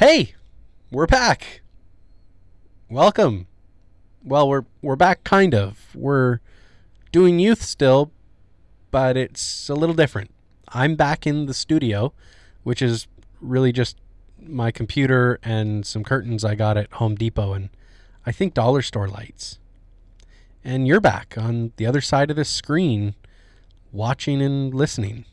Hey, we're back. Welcome. Well, we're back kind of. We're doing youth still, but it's a little different. I'm back in the studio, which is really just my computer and some curtains I got at Home Depot and I think dollar store lights. And you're back on the other side of this screen watching and listening.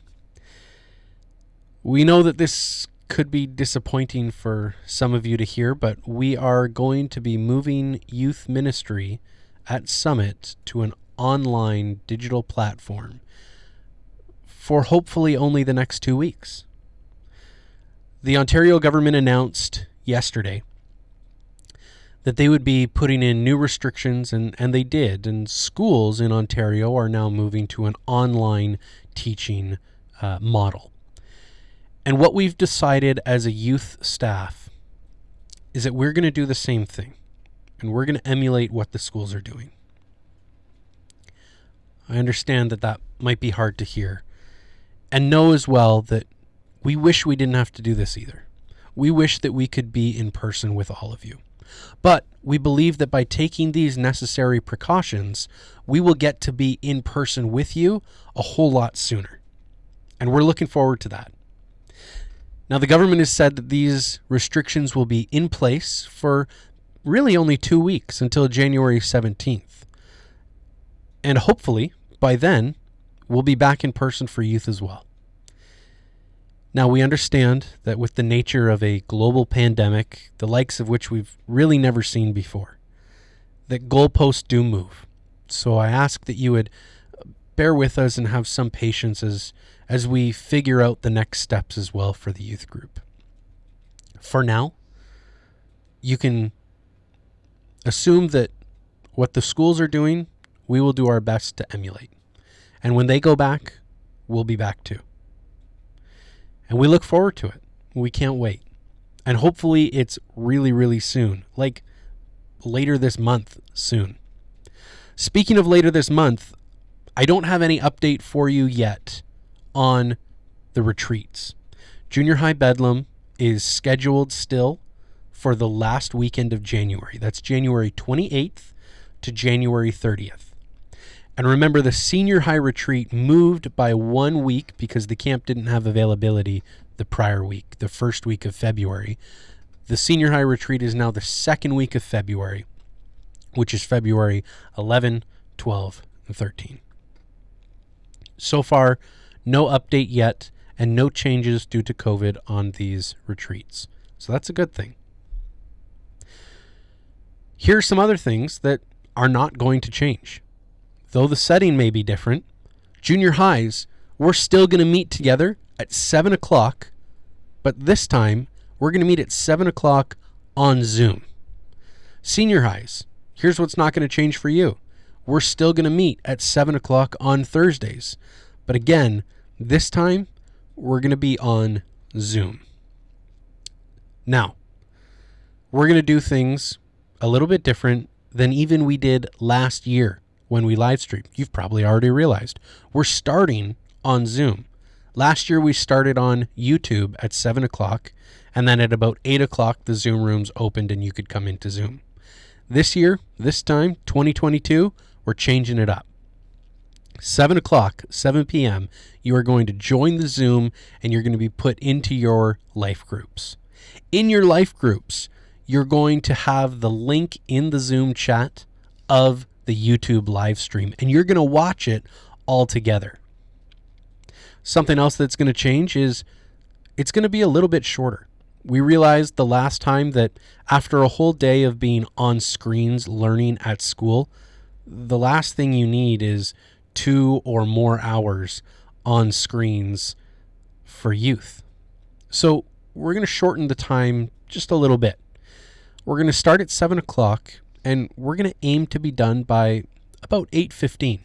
We know that this could be disappointing for some of you to hear, but we are going to be moving youth ministry at Summit to an online digital platform for hopefully only the next 2 weeks. The Ontario government announced yesterday that they would be putting in new restrictions, and they did, and schools in Ontario are now moving to an online teaching model. And what we've decided as a youth staff is that we're going to do the same thing, and we're going to emulate what the schools are doing. I understand that might be hard to hear, and know as well that we wish we didn't have to do this either. We wish that we could be in person with all of you. But we believe that by taking these necessary precautions, we will get to be in person with you a whole lot sooner. And we're looking forward to that. Now, the government has said that these restrictions will be in place for really only 2 weeks until January 17th. And hopefully, by then, we'll be back in person for youth as well. Now, we understand that with the nature of a global pandemic, the likes of which we've really never seen before, that goalposts do move. So I ask that you would bear with us and have some patience as we figure out the next steps as well for the youth group. For now, you can assume that what the schools are doing, we will do our best to emulate. And when they go back, we'll be back too. And we look forward to it. We can't wait. And hopefully it's really, really soon, like later this month soon. Speaking of later this month, I don't have any update for you yet on the retreats. Junior High Bedlam is scheduled still for the last weekend of January. That's January 28th to January 30th. And remember, the senior high retreat moved by 1 week because the camp didn't have availability the prior week, the first week of February. The senior high retreat is now the second week of February, which is February 11, 12, and 13. So far, no update yet, and no changes due to COVID on these retreats. So that's a good thing. Here are some other things that are not going to change. Though the setting may be different, junior highs, we're still going to meet together at 7 o'clock, but this time we're going to meet at 7 o'clock on Zoom. Senior highs, here's what's not going to change for you. We're still going to meet at 7 o'clock on Thursdays, but again, this time we're going to be on Zoom. Now, we're going to do things a little bit different than even we did last year when we live streamed. You've probably already realized we're starting on Zoom. Last year we started on YouTube at 7 o'clock, and then at about 8 o'clock the Zoom rooms opened and you could come into Zoom. This year, this time, 2022, we're changing it up. 7 o'clock, 7 p.m., you are going to join the Zoom and you're going to be put into your life groups. In your life groups, you're going to have the link in the Zoom chat of the YouTube live stream, and you're going to watch it all together. Something else that's going to change is it's going to be a little bit shorter. We realized the last time that after a whole day of being on screens learning at school, the last thing you need is 2 or more hours on screens for youth. So we're going to shorten the time just a little bit. We're going to start at 7 o'clock, and we're going to aim to be done by about 8:15.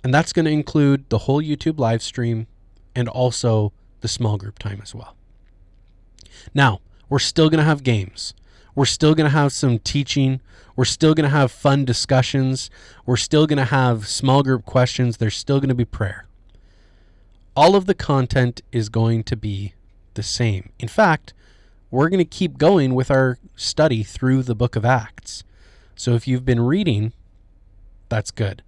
And that's going to include the whole YouTube live stream and also the small group time as well. Now, we're still going to have games. We're still going to have some teaching. We're still going to have fun discussions. We're still going to have small group questions. There's still going to be prayer. All of the content is going to be the same. In fact, we're going to keep going with our study through the book of Acts. So if you've been reading, that's good.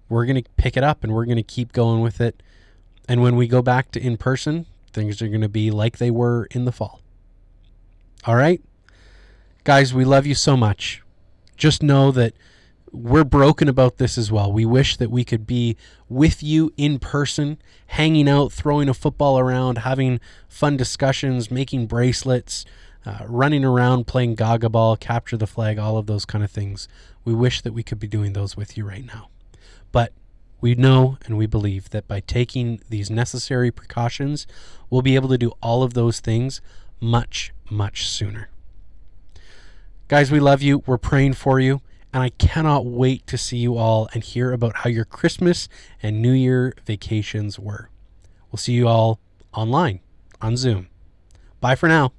We're going to pick it up and we're going to keep going with it. And when we go back to in person, things are going to be like they were in the fall. All right? Guys, we love you so much. Just know that we're broken about this as well. We wish that we could be with you in person, hanging out, throwing a football around, having fun discussions, making bracelets, running around, playing gaga ball, capture the flag, all of those kind of things. We wish that we could be doing those with you right now. But we know and we believe that by taking these necessary precautions, we'll be able to do all of those things much, much sooner. Guys, we love you. We're praying for you. And I cannot wait to see you all and hear about how your Christmas and New Year vacations were. We'll see you all online on Zoom. Bye for now.